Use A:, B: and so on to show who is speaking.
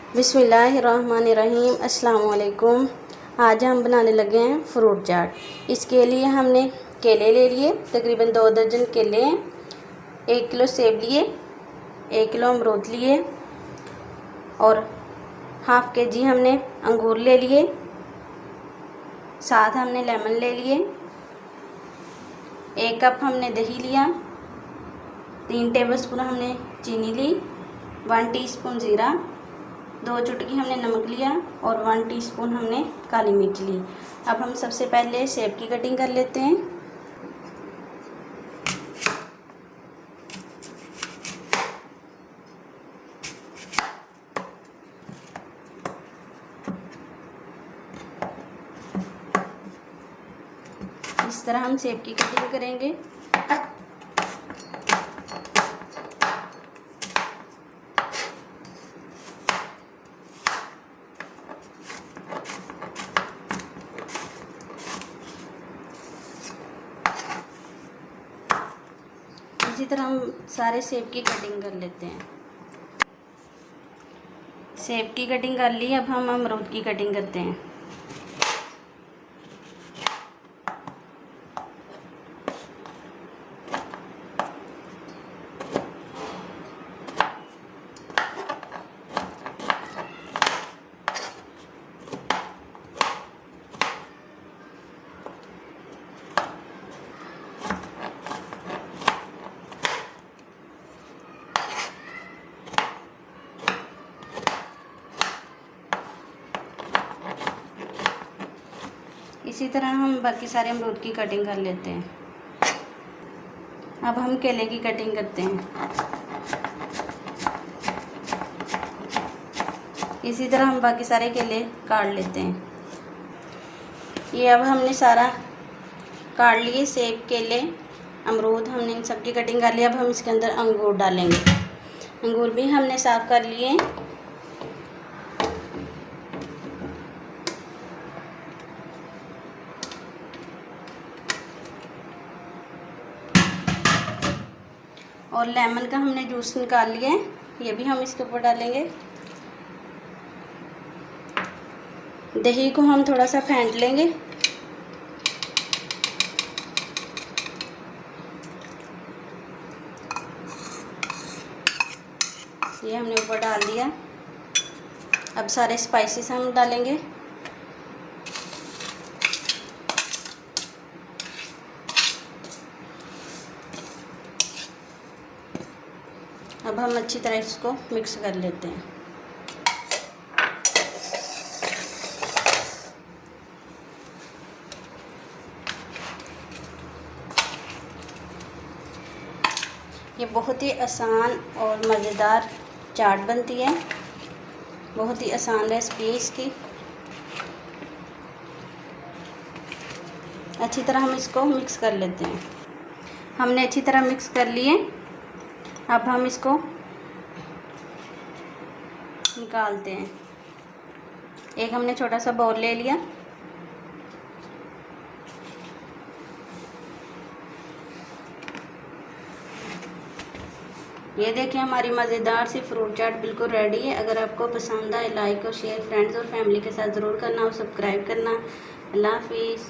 A: बिस्मिल्लाहिर्रहमानिर्रहीम। अस्सलाम वालेकुम। आज हम बनाने लगे हैं फ्रूट चाट। इसके लिए हमने केले ले लिए, तकरीबन 2 दर्जन केले हैं, 1 किलो सेब लिए, 1 किलो अमरूद लिए और हाफ़ केजी हमने अंगूर ले लिए, साथ हमने लेमन ले लिए, 1 कप हमने दही लिया, 3 टेबलस्पून हमने चीनी ली, 1 टीस्पून ज़ीरा, 2 चुटकी हमने नमक लिया और 1 टीस्पून हमने काली मिर्च ली। अब हम सबसे पहले सेब की कटिंग कर लेते हैं। इस तरह हम सेब की कटिंग करेंगे। इसी तरह हम सारे सेब की कटिंग कर लेते हैं। सेब की कटिंग कर ली, अब हम अमरूद की कटिंग करते हैं। इसी तरह हम बाकी सारे अमरूद की कटिंग कर लेते हैं। अब हम केले की कटिंग करते हैं। इसी तरह हम बाकी सारे केले काट लेते हैं। ये अब हमने सारा काट लिए, सेब, केले, अमरूद, हमने इन सब की कटिंग कर लिया। अब हम इसके अंदर अंगूर डालेंगे। अंगूर भी हमने साफ़ कर लिए। और लेमन का हमने जूस निकाल लिया है, ये भी हम इसके ऊपर डालेंगे। दही को हम थोड़ा सा फेंट लेंगे। ये हमने ऊपर डाल दिया। अब सारे स्पाइसेस हम डालेंगे। अब हम अच्छी तरह इसको मिक्स कर लेते हैं। ये बहुत ही आसान और मज़ेदार चाट बनती है। बहुत ही आसान रेसिपी है इसकी। अच्छी तरह हम इसको मिक्स कर लेते हैं। हमने अच्छी तरह मिक्स कर लिए। अब हम इसको निकालते हैं। एक हमने छोटा सा बाउल ले लिया। ये देखिए, हमारी मज़ेदार सी फ्रूट चाट बिल्कुल रेडी है। अगर आपको पसंद आए, लाइक और शेयर फ्रेंड्स और फैमिली के साथ ज़रूर करना और सब्सक्राइब करना। अल्लाह हाफिज़।